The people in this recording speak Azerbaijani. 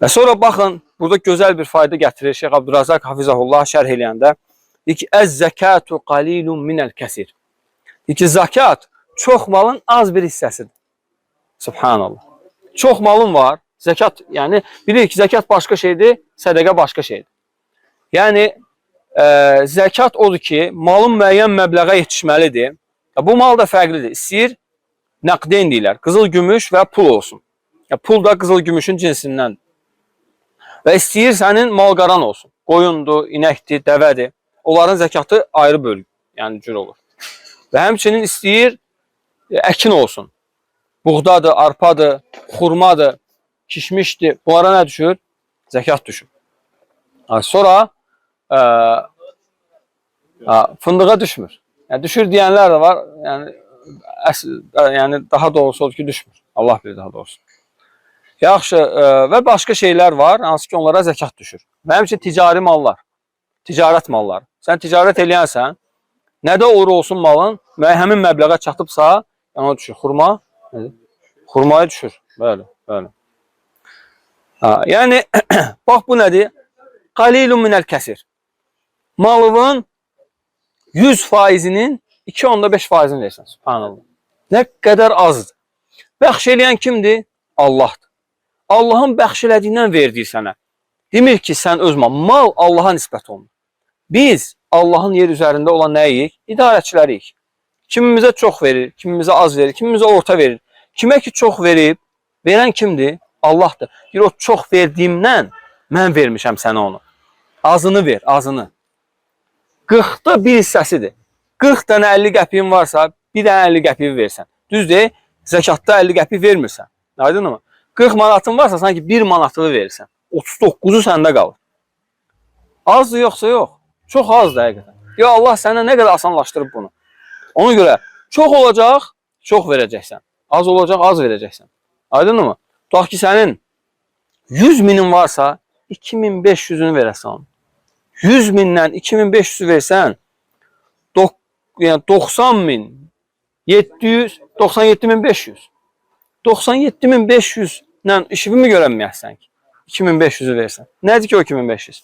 Və sonra baxın, burada gözəl bir fayda gətirir Şeyx Abdürazaq Hafizəhullah şərh eləyəndə. Deyir ki, "Əz-zəkatu qalilun minəl kəsir." Deyir ki, zakat çox malın az bir hissəsidir. Subhanallah. Çox malın var. Zəkat, yəni bilirik ki, zəkat başqa şeydir, sədəqə başqa şeydir. Yəni zəkat odur ki, malın müəyyən məbləğə yetişməlidir. Bu mal da fərqlidir. İstəyir nəqdin deyirlər. Qızıl gümüş və pul olsun. Pul da qızıl gümüşün cinsindəndir. Və istəyir sənin mal-qaran olsun. Qoyundur, inəkdir, dəvədir. Onların zəkatı ayrı bölgü, yəni cür olur. Və həmçinin istəyir əkin olsun. Buğdadır, arpadır, xurmadır, kişmişdir. Bunlara nə düşür? Zəkat düşür. Sonra fındığa düşmür. Yəni, düşür deyənlər də var. Yəni daha doğrusu odur ki, düşmür. Allah bilir daha doğrusu. Yaxşı, və başqa şeylər var, hansı ki onlara zəkat düşür. Və həmçinin ticari mallar, ticarət malları. Sən ticarət eləyənsən, nədə olur olsun malın, həmin məbləğə çatıbsa, ona düşür. Xurma, xurmaya düşür. Bəli, bəli. Yəni, bax bu nədir? Qalilun minəl kəsir. Malının 100%-nin 2.5%-ni versən. Subhanallah. Nə qədər azdır. Bəxş eləyən kimdir? Allahdır. Allahın bəxş elədiyindən verdiyi sənə. Demir ki, sən öz mal Allaha nisbət olunur. Biz Allahın yer üzərində olan nəyik? İdarəçiləriyik. Kimimizə çox verir, kimimizə az verir, kimimizə orta verir. Kimə ki çox verib, verən kimdir? Allahdır. Deyir, o çox verdiyimdən mən vermişəm sənə onu. Azını ver, azını. 40'da bir hissəsidir. 40 dənə 50 qəpiyin varsa, bir dənə 50 qəpiyi versən. Düzdür, zəkatda 50 qəpik vermirsən. Aydın mı? 40 manatın varsa, sanki 1 manatını verirsən. 39'u səndə qalır. Azdır yoxsa yox? Çox azdır həqiqətən. Ya Allah sənə nə qədər asanlaşdırıb bunu. Ona görə çox olacaq, çox verəcəksən. Az olacaq, az verəcəksən. Aydın mı? Tutaq ki, sənin 100 minin varsa, 2500'ünü verəsən onu. 100 mindən 2500'ü versən, 97.500. 97.500 ilə işimi görənməyəsən ki, 2500'ü versən. Nədir ki o 2500?